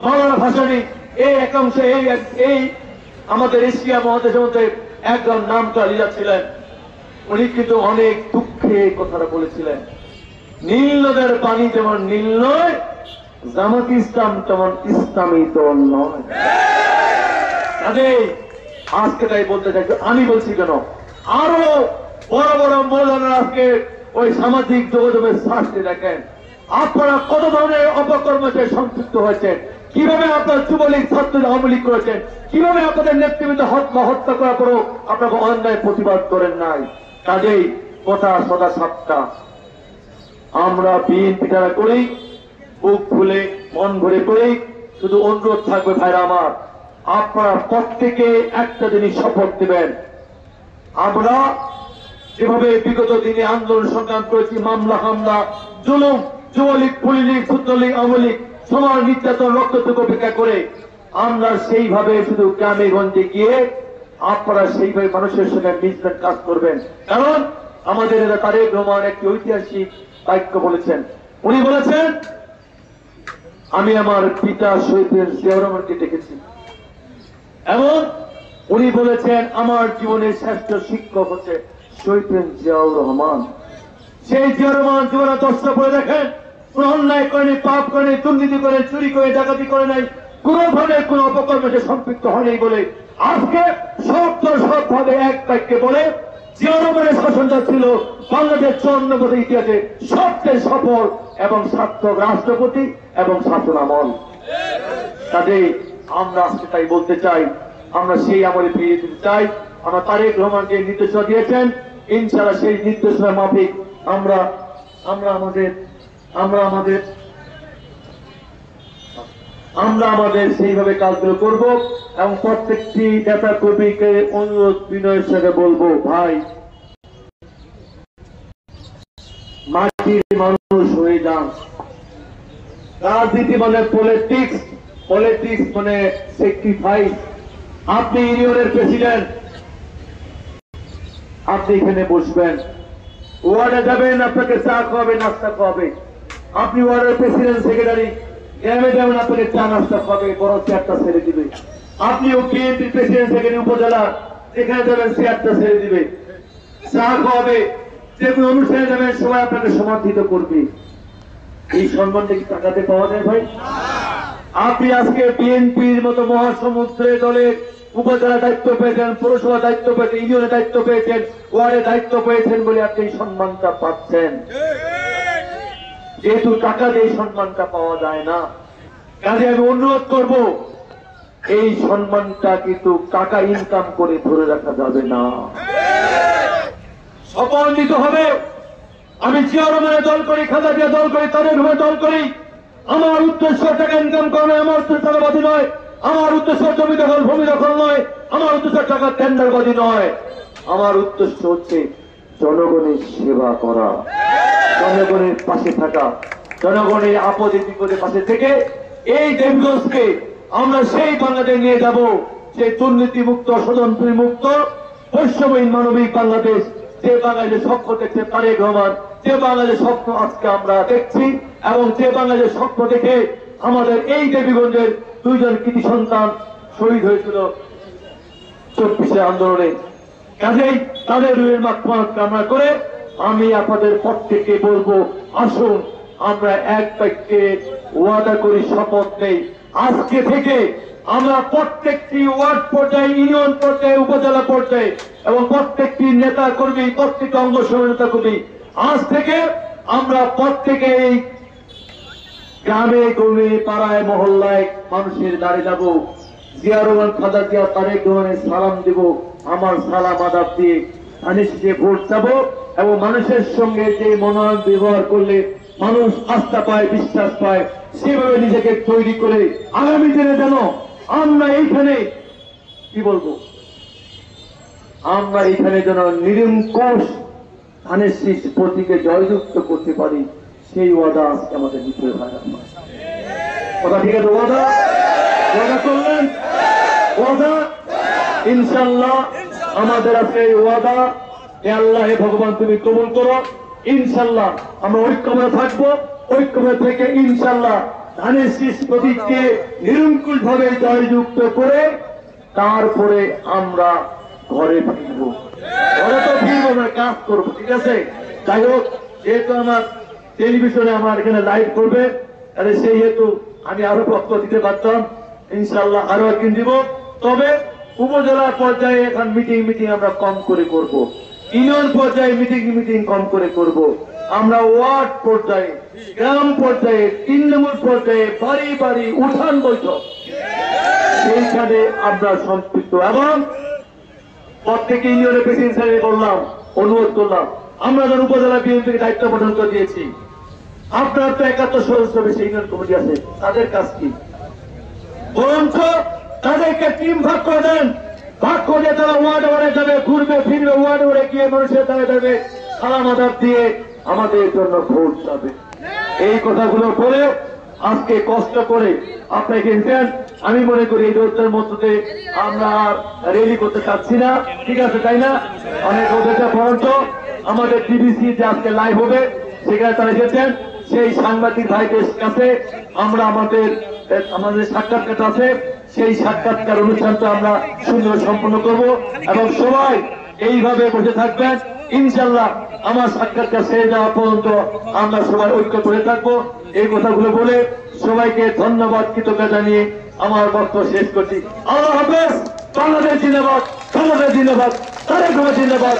মাওলানা ভাসানী এই একাংশে এই আমাদের এশিয়া মহাদেশের মধ্যে একজন নামটা লিডার ছিলেন। উনি কিন্তু অনেক দুঃখে কথাটা বলেছিলেন, নীল নদের পানি যেমন নীল নয়, জামাত ইসলাম তেমন ইসলামী দল নয়। কাজেই আজকে তাই বলতে চাই, আমি বলছি কেন, আরো বড় বড় মৌলানা আজকে ওই সামাজিক যোগাযোগের শাস্তি দেখেন, আপনারা কত ধরনের অপকর্মে সম্পৃক্ত হয়েছেন, কিভাবে আপনার যুবলীগ ছাত্র আওয়ামী লীগ করেছেন, কিভাবে আপনাদের নেতৃবৃন্দ হত্যা করার পরেও আপনাকে অন্যায় প্রতিবাদ করেন নাই। কাজেই কথা সদা সাতটা, আমরা বিএনপি যারা করি বুক খুলে মন ভরে করি, শুধু অনুরোধ থাকবে ভাইরা আমার, আপনারা প্রত্যেকে একটা জিনিস শপথ দেবেন, আমরা যেভাবে বিগত দিনে আন্দোলন সংগ্রাম করেছি, মামলা হামলা জুলুম, যুবলীগ পুলিলীগ ছাত্রলীগ আওয়ামী লীগ সবার নির্যাতন রক্তটুকু অপেক্ষা করে আমরা সেইভাবে শুধু গ্রামে গঞ্জে গিয়ে আপনারা সেইভাবে মানুষের সঙ্গে মিশবেন, কাজ করবেন। কারণ আমাদের নেতা তারেক রহমান একটি ঐতিহাসিক বাক্য বলেছেন, উনি বলেছেন, আমি আমার পিতা শহীদ জিয়াউর রহমানকে দেখেছি এবং উনি বলেছেন আমার জীবনের শ্রেষ্ঠ শিক্ষক হচ্ছে শহীদ জিয়াউর রহমান। সেই জিয়াউর রহমান জীবনে 10টা পড়ে দেখেন, কোন অন্যায় করেনি, পাপ করেনি, দুর্নীতি করে, চুরি করে, ডাকাতি করে নাই, কোন ধরনের কোন অপকর্মে সম্পৃক্ত হয়নি বলে আজকে সৎভাবে এক বাক্যে বলে জিয়াউর রহমানের শাসনটা ছিল বাংলাদেশ 54 বছর ইতিহাসে সবচেয়ে সফল এবং সার্থক রাষ্ট্রপতি এবং শাসন আমল। কাজেই আমরা আজকে তাই বলতে চাই, আমরা সেই আমলে ফিরিয়ে দিতে চাই। আমরা তারেক রহমান যে নির্দেশনা দিয়েছেন, ইনশাআল্লাহ সেই নির্দেশনা মাফিক আমরা আমাদের সেইভাবে কাজগুলো করব এবং প্রত্যেকটি নেতা কর্মীকে অনুরোধ বিনয়ের সাথে বলবো, ভাই মাটির মানুষ হয়ে যান। রাজনীতি মানে পলিটিক্স মানে স্যাক্রিফাইস। আপনি ইউনিয়নের প্রেসিডেন্ট, আপনি এখানে বসবেন, ওয়ার্ডে যাবেন, আপনাকে চা খাওয়াবে, নাস্তা খাওয়াবে। আপনি ওয়ার্ডের প্রেসিডেন্ট সেক্রেটারি, গ্রামে যাবেন, আপনাকে চা নাস্তা খাওয়াবে, বড় চেয়ারটা ছেড়ে দিবে। আপনিও বিএনপি প্রেসিডেন্ট সেক্রেটারি উপজেলা, এখানে যাবেন, চেয়ারটা ছেড়ে দিবে, চা খাওয়াবে। যে কোনো অনুষ্ঠানে যাবেন, সবাই আপনাকে সমর্থিত করবে। এই সম্মানটা কি টাকাতে পাওয়া যায় ভাই? আপনি আজকে বিএনপির মতো মহাসমুদ্রে দলের উপজেলা দায়িত্ব পেয়েছেন, পৌরসভা দায়িত্ব পেয়েছেন, ইউনিয়নের দায়িত্ব পেয়েছেন, ওয়ার্ডের দায়িত্ব পেয়েছেন বলে আপনি এই সম্মানটা পাচ্ছেন। যেহেতু টাকা দিয়ে সম্মানটা পাওয়া যায় না, কাজে আমি অনুরোধ করব, এই সম্মানটা কিন্তু টাকা ইনকাম করে ধরে রাখা যাবে না, শপথ নিতে হবে। আমি জিয়াউর রহমানের দল করি, খালেদা জিয়া দল করি, তারেক রহমানের দল করি। আমার উদ্দেশ্য টাকা ইনকাম করা নয়, আমার উদ্দেশ্য টাকাবাদী নয়, আমার উদ্দেশ্য জমি দখল ভূমি দখল নয়, আমার উদ্দেশ্য টাকা টেন্ডারবাদী নয়। আমার উদ্দেশ্য হচ্ছে জনগণের সেবা করা, জনগণের পাশে থাকা, জনগণের আপদে বিপদে পাশে থেকে এই দেবগঞ্জকে আমরা সেই বাংলাদেশ নিয়ে যাব, সেই দুর্নীতি মুক্ত, ষড়যন্ত্র মুক্ত, বৈষম্যহীন মানবিক বাংলাদেশ। যে বাংলাদেশের স্বপ্ন দেখছে তারেক রহমান, যে বাংলাদেশের স্বপ্ন আজকে আমরা দেখছি, এবং যে বাংলাদেশের স্বপ্ন দেখে আমাদের এই দেবীগঞ্জের 2 জন কৃতি সন্তান শহীদ হয়েছিল 24 আন্দোলনে। কাজেই তাদের রুহের মাগফিরাত কামনা করে আমি আপনাদের প্রত্যেককে বলবো, আসুন আমরা এক বাক্যে ওয়াদা করি, শপথ নেই, আজকে থেকে আমরা প্রত্যেকটি ওয়ার্ড পর্যায়ে, ইউনিয়ন পর্যায়ে, উপজেলা পর্যায়ে এবং প্রত্যেকটি নেতা কর্মী, প্রত্যেকটি অঙ্গ নেতা কর্মী, আজ থেকে আমরা প্রত্যেকে এই গ্রামে গঞ্জে পাড়ায় মহল্লায় মানুষের দাঁড়িয়ে যাব, জিয়াউর রহমান, খালেদা জিয়া, তারেক রহমানের সালাম দেব, আমার সালাম আদাব দিয়ে ধানের ভোট চাবো এবং মানুষের সঙ্গে যে মনোনয়ন ব্যবহার করলে মানুষ আস্থা পায়, বিশ্বাস পায়, সেভাবে নিজেকে তৈরি করে আগামী দিনে যেন আমরা এইখানে কি বলবো, আমরা এইখানে যেন নিরঙ্কুশ ধানের শীষ প্রতীকে জয়যুক্ত করতে পারি, সেই ওয়াদা আজকে আমাদের নিতে হয়। কথা ঠিক আছে? ওয়াদা করলেন? ওয়াদা ইনশাল্লাহ আমাদের আজকে এই ওয়াদা, হে আল্লাহ, হে ভগবান তুমি কবুল করো। ইনশাল্লাহ আমরা ঐক্যবদ্ধ থাকবো, ঐক্যবদ্ধ থেকে ইনশাল্লাহ ধানের শীষ প্রতীককে নিরঙ্কুশ ভাবে জয়যুক্ত করে তারপরে আমরা ঘরে ফিরব। ঘরে তো ফিরবো না, কাজ করবো, ঠিক আছে? যাই হোক, যেহেতু আমার টেলিভিশনে আমার এখানে লাইভ করবে, তাহলে সেই হেতু আমি আরো বক্তব্য দিতে পারতাম। ইনশাল্লাহ আরো একদিন দিব। তবে উপজেলা পর্যায়ে এখন মিটিং আমরা কম করে করব, ইউনিয়ন পর্যায়ে মিটিং কম করে করব। আমরা ওয়ার্ড পর্যায়ে, গ্রাম পর্যায়ে, তৃণমূল পর্যায়ে, বাড়ি বাড়ি উঠান বৈঠক, সেইখানে আমরা সম্পৃক্ত। এবং প্রত্যেকে ইউনিয়নের প্রেসিডেন্ট সাহেব বললাম, অনুরোধ করলাম, আমরা যখন উপজেলা বিএনপিকে দায়িত্ব প্রদান করে দিয়েছি, আপনার তো 71 সদস্য বেশি ইউনিয়ন কমিটি আছে, তাদের কাজ কি? বরঞ্চ তাদেরকে টিম ভাগ করে দেন, ভাগ করে তারা ওয়ার্ডে ওয়ার্ডে যাবে, ঘুরবে ফিরবে, ওয়ার্ডে ওয়ার্ডে গিয়ে মানুষের দ্বারা যাবে, সালাম আদাব দিয়ে আমাদের জন্য ভোট যাবে। এই কথাগুলো বলে আজকে কষ্ট করে আপনাকে দেন। আমি মনে করি এই রোদের মধ্যে আমরা র্যালি করতে চাচ্ছি না, ঠিক আছে, তাই না? অনেক রোদেরটা বরঞ্চ আমাদের টিভিসি যে আজকে লাইভ হবে সেখানে তারা এসেছেন, সেই সাংবাদিক ভাইদের কাছে আমরা আমাদের সাক্ষাৎকার আছে, সেই সাক্ষাৎকার অনুষ্ঠানটা আমরা সুন্দর সম্পন্ন করব এবং সবাই এইভাবে বসে থাকবেন। ইনশাল্লাহ আমার সাক্ষাৎকার শেষ যাওয়া পর্যন্ত আমরা সবাই ঐক্য করে থাকবো। এই কথাগুলো বলে সবাইকে ধন্যবাদ, কৃতজ্ঞতা জানিয়ে আমার বক্তব্য শেষ করছি। আল্লাহ হাফেজ। বাংলাদেশ জিন্দাবাদ, বাংলাদেশ জিন্দাবাদ, তারেক রহমান জিন্দাবাদ।